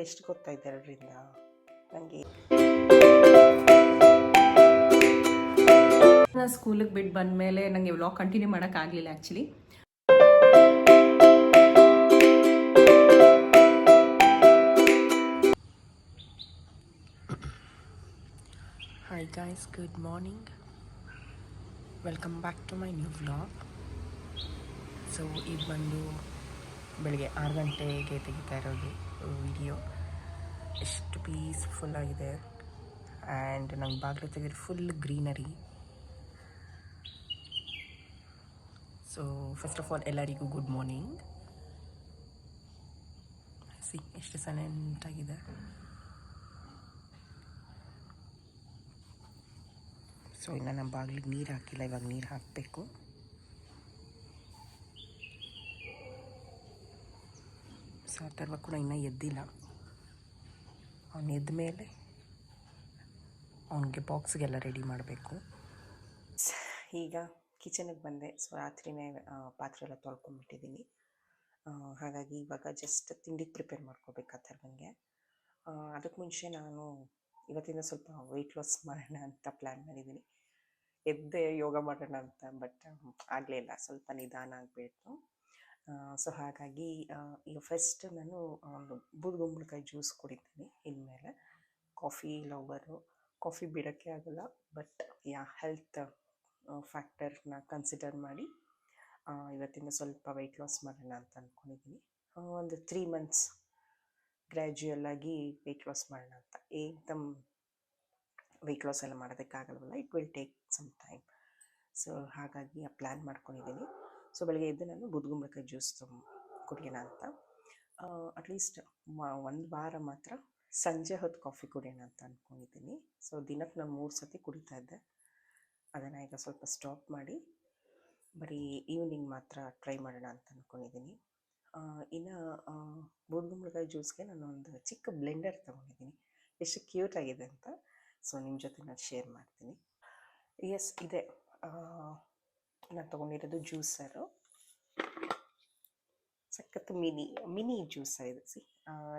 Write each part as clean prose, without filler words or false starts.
ಎಷ್ಟು ಗೊತ್ತಾಯ್ತು ಎರಡರಿಂದ ನನಗೆ. ನಾನು ಸ್ಕೂಲಿಗೆ ಬಿಟ್ಟು ಬಂದಮೇಲೆ ನನಗೆ ವ್ಲಾಗ್ ಕಂಟಿನ್ಯೂ ಮಾಡೋಕ್ಕಾಗಲಿಲ್ಲ actually. Hi guys, good morning, welcome back to my new vlog. So ಇದು ಬಂದು ಬೆಳಗ್ಗೆ 6 ಗಂಟೆಗೆ ತೆಗಿತಾ ಇರೋದು ವಿಡಿಯೋ. ಎಷ್ಟು ಪೀಸ್ಫುಲ್ ಆಗಿದೆ ಆ್ಯಂಡ್ ನಂಗೆ ಬಾಗಿಲು ತೆಗೆದ್ರೆ full greenery. So first of all ಎಲ್ಲರಿಗೂ ಗುಡ್ ಮಾರ್ನಿಂಗ್. ಸಿ ಎಷ್ಟು ಸೈಲೆಂಟಾಗಿದೆ. ಸೊ ಇನ್ನು ನಮ್ಮ ಬಾಗಿಲಿಗೆ ನೀರು ಹಾಕಿಲ್ಲ, ಇವಾಗ ನೀರು ಹಾಕಬೇಕು. ಸೊ ಅಥರ್ವ ಕೂಡ ಇನ್ನೂ ಎದ್ದಿಲ್ಲ. ಅವನು ಎದ್ದ ಮೇಲೆ ಅವನಿಗೆ ಬಾಕ್ಸ್ಗೆಲ್ಲ ರೆಡಿ ಮಾಡಬೇಕು. ಈಗ ಕಿಚನಿಗೆ ಬಂದೆ. ಸೊ ರಾತ್ರಿನೇ ಪಾತ್ರೆ ಎಲ್ಲ ತೊಳ್ಕೊಂಡ್ಬಿಟ್ಟಿದ್ದೀನಿ. ಹಾಗಾಗಿ ಇವಾಗ ಜಸ್ಟ್ ತಿಂಡಿಗೆ ಪ್ರಿಪೇರ್ ಮಾಡ್ಕೋಬೇಕು ಅಥರ್ವನಿಗೆ. ಅದಕ್ಕೆ ಮುಂಚೆ ನಾನು ಇವತ್ತಿಂದ ಸ್ವಲ್ಪ ವೆಯ್ಟ್ ಲಾಸ್ ಮಾಡೋಣ ಅಂತ ಪ್ಲ್ಯಾನ್ ಮಾಡಿದ್ದೀನಿ. ಎದ್ದೆ ಯೋಗ ಮಾಡೋಣ ಅಂತ, ಬಟ್ ಆಗಲಿಲ್ಲ, ಸ್ವಲ್ಪ ನಿಧಾನ ಆಗಿಬಿಡ್ತು. ಸೊ ಹಾಗಾಗಿ ಈಗ ಫಸ್ಟ್ ನಾನು ಒಂದು ಬೂದುಗುಂಬಳಕಾಯಿ ಜ್ಯೂಸ್ ಕುಡಿತೀನಿ. ಇನ್ಮೇಲೆ ಕಾಫಿ ಲವರು, ಕಾಫಿ ಬಿಡೋಕ್ಕೆ ಆಗೋಲ್ಲ, ಬಟ್ ಹೆಲ್ತ್ ಫ್ಯಾಕ್ಟರ್ನ ಕನ್ಸಿಡರ್ ಮಾಡಿ ಇವತ್ತಿಂದ ಸ್ವಲ್ಪ ವೆಯ್ಟ್ ಲಾಸ್ ಮಾಡೋಣ ಅಂತ ಅಂದ್ಕೊಂಡಿದ್ದೀನಿ. ಒಂದು 3 months ಗ್ರ್ಯಾಜುಯಲ್ ಆಗಿ ವೆಯ್ಟ್ ಲಾಸ್ ಮಾಡೋಣ ಅಂತ. ಏಕ್ದಮ್ ವೆಯ್ಟ್ ಲಾಸ್ ಎಲ್ಲ ಮಾಡೋದಕ್ಕಾಗಲ್ವಲ್ಲ, it will take some time. So ಹಾಗಾಗಿ ಆ ಪ್ಲ್ಯಾನ್ ಮಾಡ್ಕೊಂಡಿದ್ದೀನಿ. ಸೊ ಬೆಳಗ್ಗೆ ಎದ್ದು ನಾನು ಬೂದುಗುಂಬಳಕಾಯಿ ಜ್ಯೂಸ್ ಕುಡಿಯೋಣ ಅಂತ. ಅಟ್ಲೀಸ್ಟ್ 1 ವಾರ ಮಾತ್ರ ಸಂಜೆ ಹೊತ್ತು ಕಾಫಿ ಕುಡಿಯೋಣ ಅಂತ ಅಂದ್ಕೊಂಡಿದ್ದೀನಿ. ಸೊ ದಿನಕ್ಕೆ ನಾನು 3 ಸತಿ ಕುಡಿತಾ ಇದ್ದೆ. ಅದನ್ನು ಈಗ ಸ್ವಲ್ಪ ಸ್ಟಾಪ್ ಮಾಡಿ ಬರೀ ಈವ್ನಿಂಗ್ ಮಾತ್ರ ಟ್ರೈ ಮಾಡೋಣ ಅಂತ ಅಂದ್ಕೊಂಡಿದ್ದೀನಿ. ಇನ್ನು ಬೂದುಗುಂಬಳಕಾಯಿ ಜ್ಯೂಸ್ಗೆ ನಾನು ಒಂದು ಚಿಕ್ಕ ಬ್ಲೆಂಡರ್ ತೊಗೊಂಡಿದ್ದೀನಿ. ಎಷ್ಟು ಕ್ಯೂಟ್ ಆಗಿದೆ ಅಂತ. ಸೊ ನಿಮ್ಮ ಜೊತೆ ನಾನು ಶೇರ್ ಮಾಡ್ತೀನಿ. ಎಸ್, ಇದೆ ನಾನು ತೊಗೊಂಡಿರೋದು ಜ್ಯೂಸರು. ಸಖತ್ತು ಮಿನಿ ಜ್ಯೂಸರ್ ಇದು. ಸಿ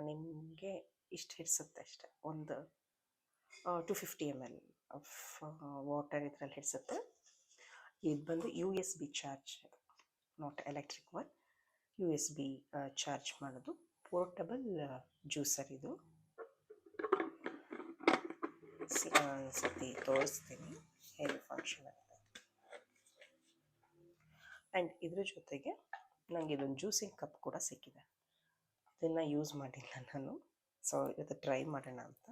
ನಿಮಗೆ ಇಷ್ಟು ಹಿಡಿಸುತ್ತೆ ಅಷ್ಟೆ. ಒಂದು 250 ml ಆಫ್ ವಾಟರ್ ಇದರಲ್ಲಿ ಹಿಡಿಸುತ್ತೆ. ಇದು ಬಂದು USB charge, not electric one. USB charge ಮಾಡೋದು ಪೋರ್ಟಬಲ್ ಜ್ಯೂಸರ್ ಇದು. ಸತಿ ತೋರಿಸ್ತೀನಿ ಹೇಗೆ ಫಂಕ್ಷನ್ ಆಗುತ್ತೆ. ಆ್ಯಂಡ್ ಇದ್ರ ಜೊತೆಗೆ ನನಗೆ ಇದೊಂದು ಜ್ಯೂಸಿಂಗ್ ಕಪ್ ಕೂಡ ಸಿಕ್ಕಿದೆ. ಅದನ್ನು ಯೂಸ್ ಮಾಡಿಲ್ಲ ನಾನು. ಸೊ ಇವತ್ತು ಟ್ರೈ ಮಾಡೋಣ ಅಂತ.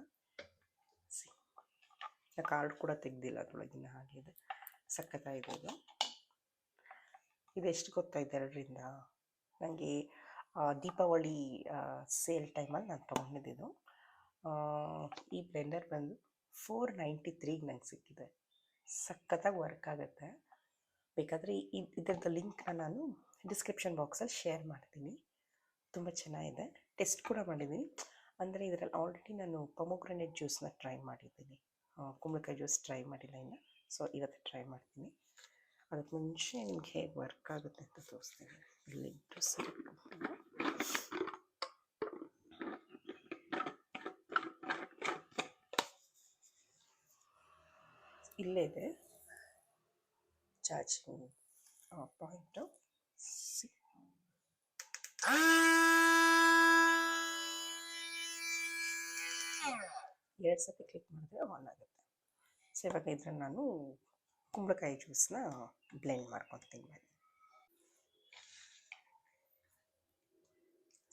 ಕಾರ್ಡ್ ಕೂಡ ತೆಗ್ದಿಲ್ಲ ಅದರೊಳಗಿನ, ಹಾಗಿದೆ. ಸಖತ್ತಾಗಿದೆ ಇದು. ಇದೆಷ್ಟು ಗೊತ್ತಾಯ್ತು ಎರಡರಿಂದ ನನಗೆ ದೀಪಾವಳಿ ಸೇಲ್ ಟೈಮಲ್ಲಿ ನಾನು ತೊಗೊಂಡಿದ್ದು. ಈ ಬ್ಲೆಂಡರ್ ಬಂದು 493 ನಂಗೆ ಸಿಕ್ಕಿದೆ. ಸಖತ್ತಾಗಿ ವರ್ಕ್ ಆಗುತ್ತೆ. ಬೇಕಾದರೆ ಇದರದ್ದು ಲಿಂಕ್ನ ನಾನು ಡಿಸ್ಕ್ರಿಪ್ಷನ್ ಬಾಕ್ಸಲ್ಲಿ ಶೇರ್ ಮಾಡ್ತೀನಿ. ತುಂಬ ಚೆನ್ನಾಗಿದೆ. ಟೆಸ್ಟ್ ಕೂಡ ಮಾಡಿದ್ದೀನಿ. ಅಂದರೆ ಇದರಲ್ಲಿ ಆಲ್ರೆಡಿ ನಾನು ಪೊಮೊಗ್ರನೇಟ್ ಜ್ಯೂಸನ್ನ ಟ್ರೈ ಮಾಡಿದ್ದೀನಿ. ಕುಂಬಳಕಾಯಿ ಜ್ಯೂಸ್ ಟ್ರೈ ಮಾಡಿಲ್ಲ ಇನ್ನು. ಸೊ ಇವತ್ತು ಟ್ರೈ ಮಾಡ್ತೀನಿ. ಅದಕ್ಕೆ ಮುಂಚೆ ನಿಮ್ಗೆ ಹೇಗೆ ವರ್ಕ್ ಆಗುತ್ತೆ ಅಂತ ತೋರಿಸ್ತೀನಿ. ಇಲ್ಲಿ ಇಲ್ಲೇ ಇದೆ ಚಾರ್ಜಿಂಗ್ ಪಾಯಿಂಟು. 2 ಸತಿ ಕ್ಲಿಕ್ ಮಾಡಿದ್ರೆ ಆನ್ ಆಗುತ್ತೆ. ಸೊ ಇವಾಗ ಇದ್ರಲ್ಲಿ ನಾನು ಕುಂಬಳಕಾಯಿ ಜ್ಯೂಸನ್ನ ಬ್ಲೆಂಡ್ ಮಾಡ್ಕೊತೀನಿ.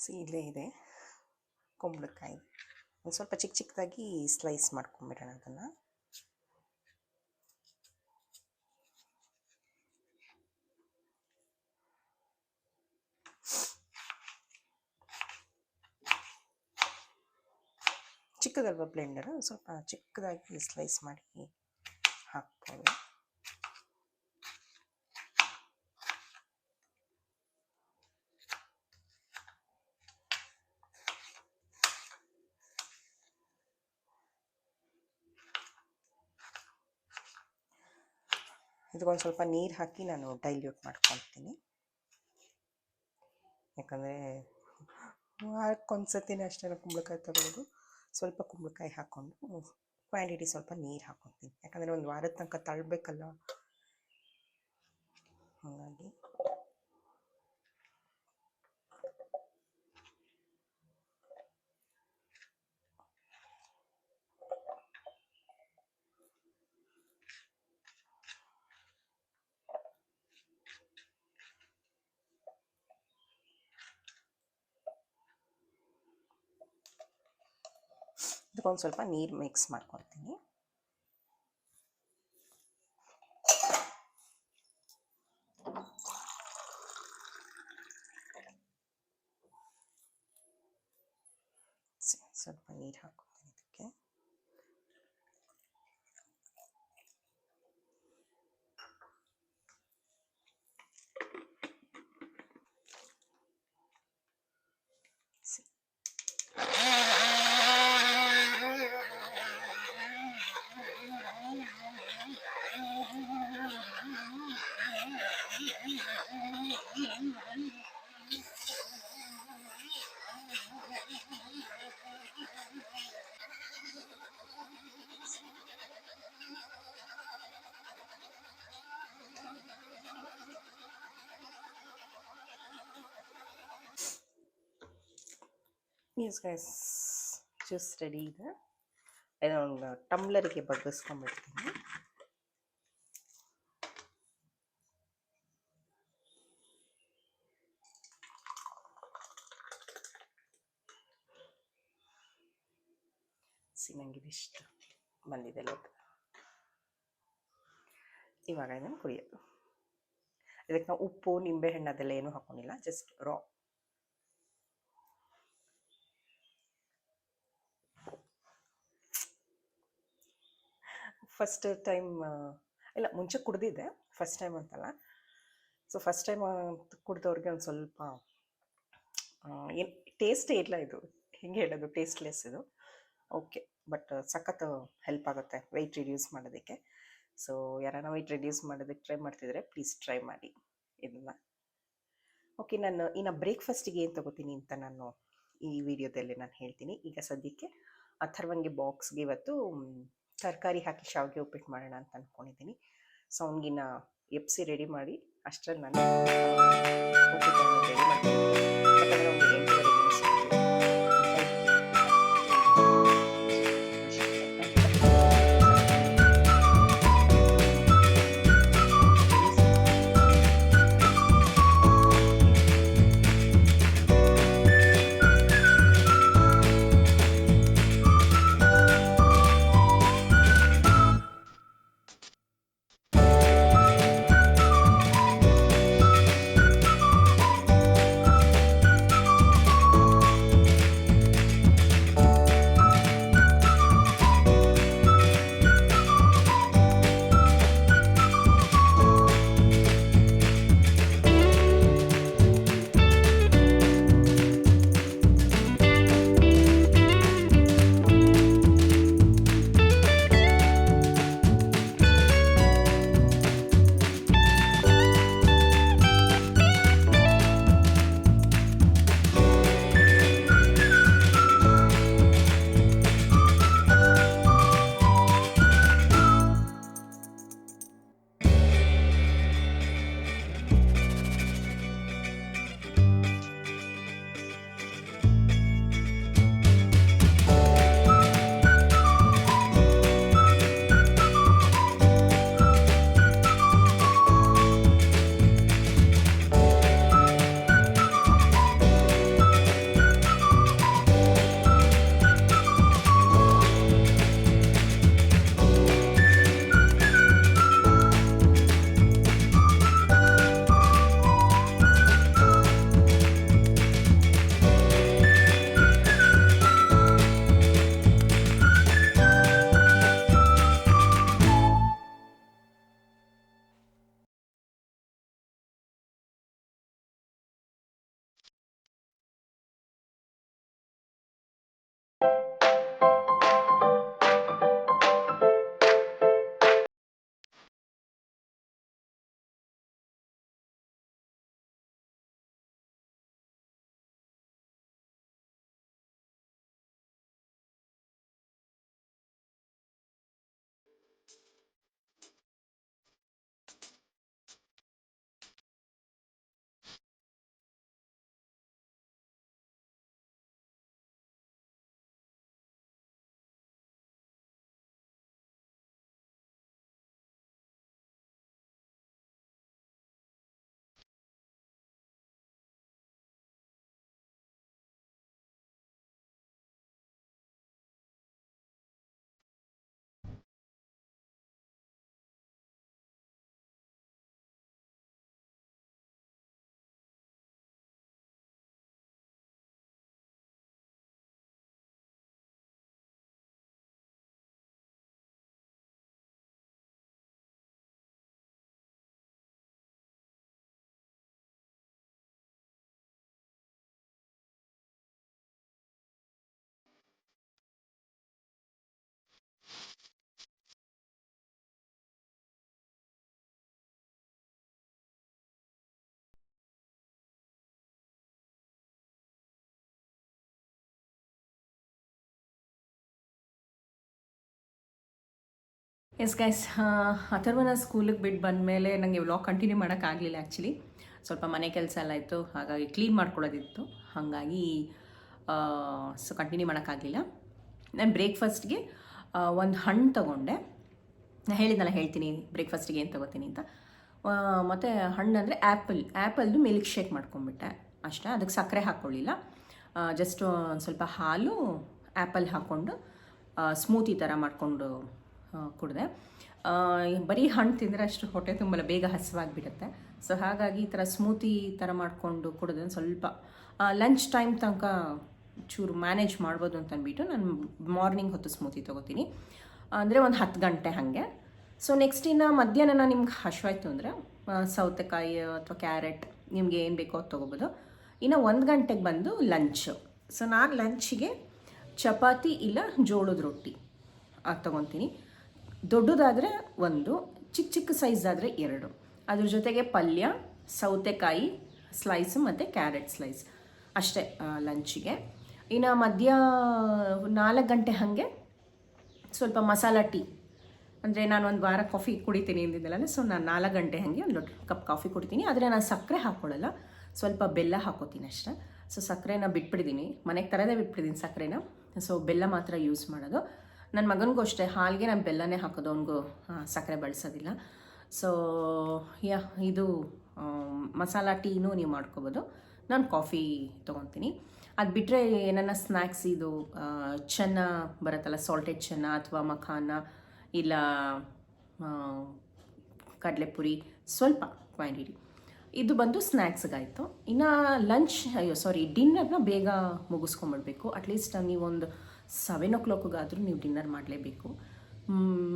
ಸೊ ಇಲ್ಲೇ ಇದೆ ಕುಂಬಳಕಾಯಿ. ಒಂದು ಸ್ವಲ್ಪ ಚಿಕ್ಕ ಚಿಕ್ಕದಾಗಿ ಸ್ಲೈಸ್ ಮಾಡ್ಕೊಂಬಿಡೋಣ ಅದನ್ನು. ಚಿಕ್ಕದಲ್ವ ಬ್ಲೆಂಡರು, ಸ್ವಲ್ಪ ಚಿಕ್ಕದಾಗಿ ಸ್ಲೈಸ್ ಮಾಡಿ ಹಾಕ್ಬೋದು. ಇದಕ್ಕೊಂದು ಸ್ವಲ್ಪ ನೀರು ಹಾಕಿ ನಾನು ಡೈಲ್ಯೂಟ್ ಮಾಡ್ಕೊಳ್ತೀನಿ. ಯಾಕಂದರೆ ವಾರಕ್ಕೊಂದ್ಸತಿನೇ ಅಷ್ಟೇ ಕುಂಬಳಕಾಯಿ ತಗೊಳ್ಳೋದು. ಸ್ವಲ್ಪ ಕುಂಬಳಕಾಯಿ ಹಾಕ್ಕೊಂಡು ಕ್ವಾಂಟಿಟಿ ಸ್ವಲ್ಪ ನೀರು ಹಾಕ್ಕೊತೀನಿ, ಯಾಕಂದರೆ ಒಂದು ವಾರದ ತನಕ ತಳ್ಳಬೇಕಲ್ಲ, ಹಾಗಾಗಿ. ಇದಕ್ಕೊಂದು ಸ್ವಲ್ಪ ನೀರು ಮಿಕ್ಸ್ ಮಾಡ್ಕೊತೀನಿ. ಸ್ವಲ್ಪ ನೀರು ಹಾಕ್ಕೊತೀನಿ ಇದಕ್ಕೆ. ಎಸ್ ಗೈಸ್, ಜ್ಯೂಸ್ ರೆಡಿ ಇದೆ. ಇದೊಂದು ಟಮ್ಲರಿಗೆ ಬಗ್ಗಿಸ್ಕೊಂಡ್ಬಿಡ್ತೀನಿ. ನನಗಿದಿಷ್ಟು ಬಂದಿದೆ ಲೋಟ. ಇವಾಗ ಇದನ್ನು ಕುಡಿಯೋದು. ಇದಕ್ಕೆ ನಾವು ಉಪ್ಪು, ನಿಂಬೆಹಣ್ಣು ಅದೆಲ್ಲ ಏನೂ ಹಾಕೊಂಡಿಲ್ಲ, ಜಸ್ಟ್ ರಾ. ಫಸ್ಟ್ ಟೈಮ್ ಇಲ್ಲ, ಮುಂಚೆ ಕುಡ್ದಿದ್ದೆ, ಫಸ್ಟ್ ಟೈಮ್ ಅಂತಲ್ಲ. ಸೊ ಫಸ್ಟ್ ಟೈಮ್ ಕುಡ್ದವ್ರಿಗೆ ಒಂದು ಸ್ವಲ್ಪ ಏನು ಟೇಸ್ಟೇ ಇಲ್ಲ ಇದು, ಹೆಂಗೆ ಹೇಳೋದು, ಟೇಸ್ಟ್ಲೆಸ್ ಇದು. ಓಕೆ, ಬಟ್ ಸಖತ್ ಹೆಲ್ಪ್ ಆಗುತ್ತೆ ವೆಯ್ಟ್ ರಿಡ್ಯೂಸ್ ಮಾಡೋದಕ್ಕೆ. ಸೊ ಯಾರನ್ನ ವೆಯ್ಟ್ ರಿಡ್ಯೂಸ್ ಮಾಡೋದಕ್ಕೆ ಟ್ರೈ ಮಾಡ್ತಿದ್ರೆ ಪ್ಲೀಸ್ ಟ್ರೈ ಮಾಡಿ ಇದನ್ನು. ಓಕೆ, ನಾನು ಇನ್ನು ಬ್ರೇಕ್ಫಾಸ್ಟಿಗೆ ಏನು ತೊಗೋತೀನಿ ಅಂತ ನಾನು ಈ ವಿಡಿಯೋದಲ್ಲಿ ನಾನು ಹೇಳ್ತೀನಿ. ಈಗ ಸದ್ಯಕ್ಕೆ ಅಥರ್ವಂಗೆ ಬಾಕ್ಸ್ಗೆ ಇವತ್ತು ತರಕಾರಿ ಹಾಕಿ ಶಾವಿಗೆ ಉಪ್ಪಿಟ್ಟು ಮಾಡೋಣ ಅಂತ ಅಂದ್ಕೊಂಡಿದ್ದೀನಿ. ಸೊ ಅವನಿಗಿನ್ನ ಎಪ್ಸಿ ರೆಡಿ ಮಾಡಿ ಅಷ್ಟರಲ್ಲಿ ನಾನು ಉಪ್ಪಿಟ್ಟನ್ನು ರೆಡಿ ಮಾಡ್ತೀನಿ. ಯಾಕಂದರೆ ಅವ್ನಿಗೆ 8:30 ಎಸ್ ಗೈಸ್, ಅಥರ್ವನ ಸ್ಕೂಲಿಗೆ ಬಿಟ್ಟು ಬಂದಮೇಲೆ ನನಗೆ ವ್ಲಾಗ್ ಕಂಟಿನ್ಯೂ ಮಾಡೋಕ್ಕಾಗಲಿಲ್ಲ ಆ್ಯಕ್ಚುಲಿ. ಸ್ವಲ್ಪ ಮನೆ ಕೆಲಸ ಎಲ್ಲ ಇತ್ತು, ಹಾಗಾಗಿ ಕ್ಲೀನ್ ಮಾಡ್ಕೊಳ್ಳೋದಿತ್ತು, ಹಾಗಾಗಿ ಸೊ ಕಂಟಿನ್ಯೂ ಮಾಡೋಕ್ಕಾಗಲಿಲ್ಲ. ನಾನು ಬ್ರೇಕ್ಫಾಸ್ಟ್ಗೆ ಒಂದು ಹಣ್ಣು ತೊಗೊಂಡೆ. ನಾನು ಹೇಳಿದ್ನಲ್ಲ, ಹೇಳ್ತೀನಿ ಬ್ರೇಕ್ಫಾಸ್ಟಿಗೆ ಏನು ತೊಗೋತೀನಿ ಅಂತ. ಮತ್ತು ಹಣ್ಣು ಅಂದರೆ ಆ್ಯಪಲ್ದು ಮಿಲ್ಕ್ ಶೇಕ್ ಮಾಡ್ಕೊಂಬಿಟ್ಟೆ ಅಷ್ಟೇ. ಅದಕ್ಕೆ ಸಕ್ಕರೆ ಹಾಕ್ಕೊಳ್ಳಿಲ್ಲ, ಜಸ್ಟ್ ಒಂದು ಸ್ವಲ್ಪ ಹಾಲು ಆ್ಯಪಲ್ ಹಾಕ್ಕೊಂಡು ಸ್ಮೂತಿ ಥರ ಮಾಡಿಕೊಂಡು ಕುಡಿದೆ. ಬರೀ ಹಣ್ಣು ತಿಂದರೆ ಅಷ್ಟು ಹೊಟ್ಟೆ ತುಂಬಲ್ಲ, ಬೇಗ ಹಸಿವಾಗಿಬಿಡುತ್ತೆ. ಸೊ ಹಾಗಾಗಿ ಈ ಥರ ಸ್ಮೂತಿ ಥರ ಮಾಡಿಕೊಂಡು ಕುಡಿದ್ರೆ ಸ್ವಲ್ಪ ಲಂಚ್ ಟೈಮ್ ತನಕ ಚೂರು ಮ್ಯಾನೇಜ್ ಮಾಡ್ಬೋದು ಅಂತ ಅಂದ್ಬಿಟ್ಟು ನಾನು ಮಾರ್ನಿಂಗ್ ಹೊತ್ತು ಸ್ಮೂತಿ ತೊಗೋತೀನಿ, ಅಂದರೆ ಒಂದು 10 ಗಂಟೆ ಹಾಗೆ. ಸೊ ನೆಕ್ಸ್ಟ್ ಇನ್ನು ಮಧ್ಯಾಹ್ನ ನಿಮ್ಗೆ ಹಶ್ವಾಯ್ತು ಅಂದರೆ ಸೌತೆಕಾಯಿ ಅಥವಾ ಕ್ಯಾರೆಟ್ ನಿಮಗೆ ಏನು ಬೇಕೋ ಅದು ತೊಗೋಬೋದು. ಇನ್ನು 1 ಗಂಟೆಗೆ ಬಂದು ಲಂಚು. ಸೊ ನಾನು ಲಂಚಿಗೆ ಚಪಾತಿ ಇಲ್ಲ ಜೋಳದ ರೊಟ್ಟಿ ಅದು ತೊಗೊತೀನಿ. ದೊಡ್ಡದಾದರೆ 1, ಚಿಕ್ಕ ಸೈಜಾದರೆ 2. ಅದ್ರ ಜೊತೆಗೆ ಪಲ್ಯ, ಸೌತೆಕಾಯಿ ಸ್ಲೈಸು ಮತ್ತು ಕ್ಯಾರೆಟ್ ಸ್ಲೈಸ್ ಅಷ್ಟೇ ಲಂಚಿಗೆ. ಇನ್ನು ಮಧ್ಯ 4 ಗಂಟೆ ಹಾಗೆ ಸ್ವಲ್ಪ ಮಸಾಲ ಟೀ, ಅಂದರೆ ನಾನು ಒಂದು ವಾರ ಕಾಫಿ ಕುಡಿತೀನಿ ಅಂದಿದ್ದಲ್ಲ, ಸೊ ನಾನು 4 ಗಂಟೆ ಹಾಗೆ ಒಂದು ಕಪ್ ಕಾಫಿ ಕುಡಿತೀನಿ. ಆದರೆ ನಾನು ಸಕ್ಕರೆ ಹಾಕ್ಕೊಳ್ಳಲ್ಲ, ಸ್ವಲ್ಪ ಬೆಲ್ಲ ಹಾಕೋತೀನಿ ಅಷ್ಟೇ. ಸೊ ಸಕ್ಕರೆನ ಬಿಟ್ಬಿಟ್ಟಿದ್ದೀನಿ, ಮನೆಗೆ ತರದೇ ಬಿಟ್ಬಿಟ್ಟಿದ್ದೀನಿ ಸಕ್ಕರೆನ. ಸೊ ಬೆಲ್ಲ ಮಾತ್ರ ಯೂಸ್ ಮಾಡೋದು. ನನ್ನ ಮಗನಿಗೂ ಅಷ್ಟೇ, ಹಾಲಿಗೆ ನಾನು ಬೆಲ್ಲನೇ ಹಾಕೋದು, ಅವನಿಗೂ ಸಕ್ಕರೆ ಬಳಸೋದಿಲ್ಲ. ಸೊ ಇದು ಮಸಾಲ ಟೀನೂ ನೀವು ಮಾಡ್ಕೋಬೋದು. ನಾನು ಕಾಫಿ ತೊಗೊತೀನಿ. ಅದು ಬಿಟ್ಟರೆ ನನ್ನ ಸ್ನ್ಯಾಕ್ಸ್ ಇದು ಚೆನ್ನ ಬರುತ್ತಲ್ಲ, ಸಾಲ್ಟೆಡ್ ಚೆನ್ನ ಅಥವಾ ಮಖಾನ ಇಲ್ಲ ಕಡಲೆಪುರಿ, ಸ್ವಲ್ಪ ಕ್ವಾಂಟಿಟಿ ಇದು ಬಂದು ಸ್ನ್ಯಾಕ್ಸ್ಗಾಯಿತು. ಇನ್ನು ಡಿನ್ನರ್ನ ಬೇಗ ಮುಗಿಸ್ಕೊಂಬಿಡ್ಬೇಕು. ಅಟ್ಲೀಸ್ಟ್ ನೀವೊಂದು 7 o'clockಗಾದರೂ ನೀವು ಡಿನ್ನರ್ ಮಾಡಲೇಬೇಕು.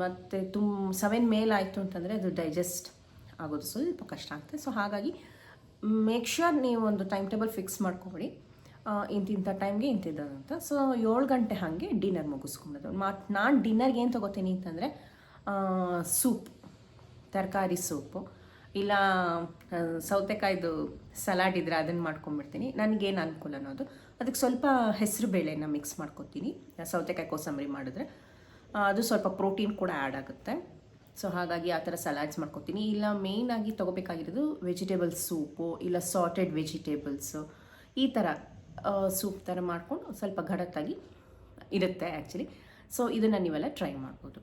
ಮತ್ತು 7 ಮೇಲೆ ಆಯಿತು ಅಂತಂದರೆ ಅದು ಡೈಜೆಸ್ಟ್ ಆಗೋದು ಸ್ವಲ್ಪ ಕಷ್ಟ ಆಗುತ್ತೆ. ಸೊ ಹಾಗಾಗಿ ಮೇಕ್ ಶ್ಯೂರ್ ನೀವು ಒಂದು ಟೈಮ್ ಟೇಬಲ್ ಫಿಕ್ಸ್ ಮಾಡ್ಕೊಬೇಡಿ, ಇಂತಿಂಥ ಟೈಮ್ಗೆ ಇಂತಿದ್ದಂತ. ಸೊ 7 ಗಂಟೆ ಹಾಗೆ ಡಿನ್ನರ್ ಮುಗಿಸ್ಕೊಂಬಿಡೋದು. ನಾನು ಡಿನ್ನರ್ಗೆ ಏನು ತೊಗೋತೀನಿ ಅಂತಂದರೆ ಸೂಪ್, ತರಕಾರಿ ಸೂಪು ಇಲ್ಲ ಸೌತೆಕಾಯ್ದು ಸಲಾಡ್ ಇದ್ದರೆ ಅದನ್ನು ಮಾಡ್ಕೊಂಬಿಡ್ತೀನಿ. ನನಗೇನು ಅನುಕೂಲ ಅನ್ನೋದು, ಅದಕ್ಕೆ ಸ್ವಲ್ಪ ಹೆಸರು ಬೇಳೆನ ಮಿಕ್ಸ್ ಮಾಡ್ಕೊತೀನಿ. ಸೌತೆಕಾಯಿ ಕೋಸಂಬರಿ ಮಾಡಿದ್ರೆ ಅದು ಸ್ವಲ್ಪ ಪ್ರೋಟೀನ್ ಕೂಡ ಆ್ಯಡ್ ಆಗುತ್ತೆ. ಸೊ ಹಾಗಾಗಿ ಆ ಥರ ಸಲಾಡ್ಸ್ ಮಾಡ್ಕೊತೀನಿ. ಇಲ್ಲ ಮೇಯ್ನಾಗಿ ತೊಗೋಬೇಕಾಗಿರೋದು ವೆಜಿಟೇಬಲ್ ಸೂಪು ಇಲ್ಲ ಸಾರ್ಟೆಡ್ ವೆಜಿಟೇಬಲ್ಸು, ಈ ಥರ ಸೂಪ್ ಥರ ಮಾಡ್ಕೊಂಡು ಸ್ವಲ್ಪ ಘಡತ್ತಾಗಿ ಇರುತ್ತೆ ಆ್ಯಕ್ಚುಲಿ. ಸೊ ಇದನ್ನು ನೀವೆಲ್ಲ ಟ್ರೈ ಮಾಡ್ಬೋದು.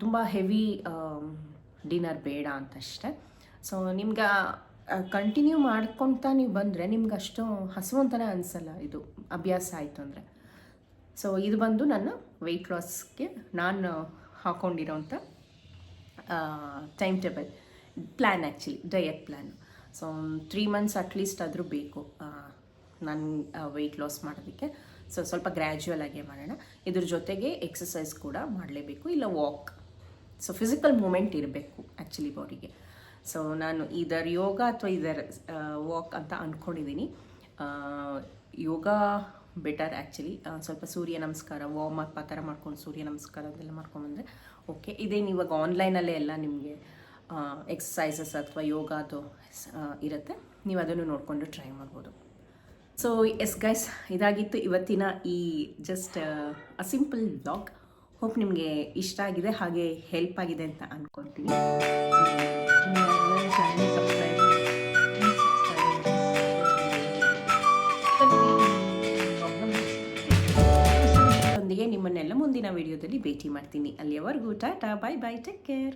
ತುಂಬ ಹೆವಿ ಡಿನ್ನರ್ ಬೇಡ ಅಂತಷ್ಟೇ. ಸೊ ನಿಮ್ಗೆ ಕಂಟಿನ್ಯೂ ಮಾಡ್ಕೊತಾ ನೀವು ಬಂದರೆ ನಿಮ್ಗೆ ಅಷ್ಟು ಹಸಿವು ಅಂತಲೇ ಅನಿಸಲ್ಲ, ಇದು ಅಭ್ಯಾಸ ಆಯಿತು ಅಂದರೆ. ಸೊ ಇದು ಬಂದು ನನ್ನ ವೆಯ್ಟ್ ಲಾಸ್ಗೆ ನಾನು ಹಾಕ್ಕೊಂಡಿರೋಂಥ time table plan, actually diet plan. So 3 months at least ಆದರೂ ಬೇಕು ನಾನು ವೆಯ್ಟ್ ಲಾಸ್ ಮಾಡೋದಕ್ಕೆ. ಸೊ ಸ್ವಲ್ಪ ಗ್ರ್ಯಾಜುವಲ್ ಆಗೇ ಮಾಡೋಣ. ಇದ್ರ ಜೊತೆಗೆ ಎಕ್ಸಸೈಸ್ ಕೂಡ ಮಾಡಲೇಬೇಕು, ಇಲ್ಲ ವಾಕ್. ಸೊ ಫಿಸಿಕಲ್ ಮೂಮೆಂಟ್ ಇರಬೇಕು ಆ್ಯಕ್ಚುಲಿ ಬಾಡಿಗೆ. ಸೊ ನಾನು ಇದರ ಯೋಗ ಅಥವಾ ಇದರ ವಾಕ್ ಅಂತ ಅಂದ್ಕೊಂಡಿದ್ದೀನಿ. Yoga better actually. ಸ್ವಲ್ಪ ಸೂರ್ಯ ನಮಸ್ಕಾರ, ವಾರ್ಮ್ ಅಪ್ ಆ ಥರ ಮಾಡ್ಕೊಂಡು ಸೂರ್ಯ ನಮಸ್ಕಾರ ಅದೆಲ್ಲ ಮಾಡ್ಕೊಂಬಂದರೆ ಓಕೆ. ಇದೇನು ಇವಾಗ ಆನ್ಲೈನಲ್ಲೇ ಎಲ್ಲ ನಿಮಗೆ ಎಕ್ಸಸೈಸಸ್ ಅಥವಾ ಯೋಗ ಅದು ಇರುತ್ತೆ, ನೀವು ಅದನ್ನು ನೋಡಿಕೊಂಡು ಟ್ರೈ ಮಾಡ್ಬೋದು. ಸೊ ಎಸ್ ಗೈಸ್, ಇದಾಗಿತ್ತು ಇವತ್ತಿನ ಈ just a simple vlog. Hope ನಿಮಗೆ ಇಷ್ಟ ಆಗಿದೆ, ಹಾಗೆ ಹೆಲ್ಪ್ ಆಗಿದೆ ಅಂತ ಅಂದ್ಕೊಳ್ತೀನಿ. ನಿಮ್ಮನ್ನೆಲ್ಲ ಮುಂದಿನ ವಿಡಿಯೋದಲ್ಲಿ ಭೇಟಿ ಮಾಡ್ತೀನಿ. ಅಲ್ಲಿಯವರೆಗೂ Tata, bye bye, take care.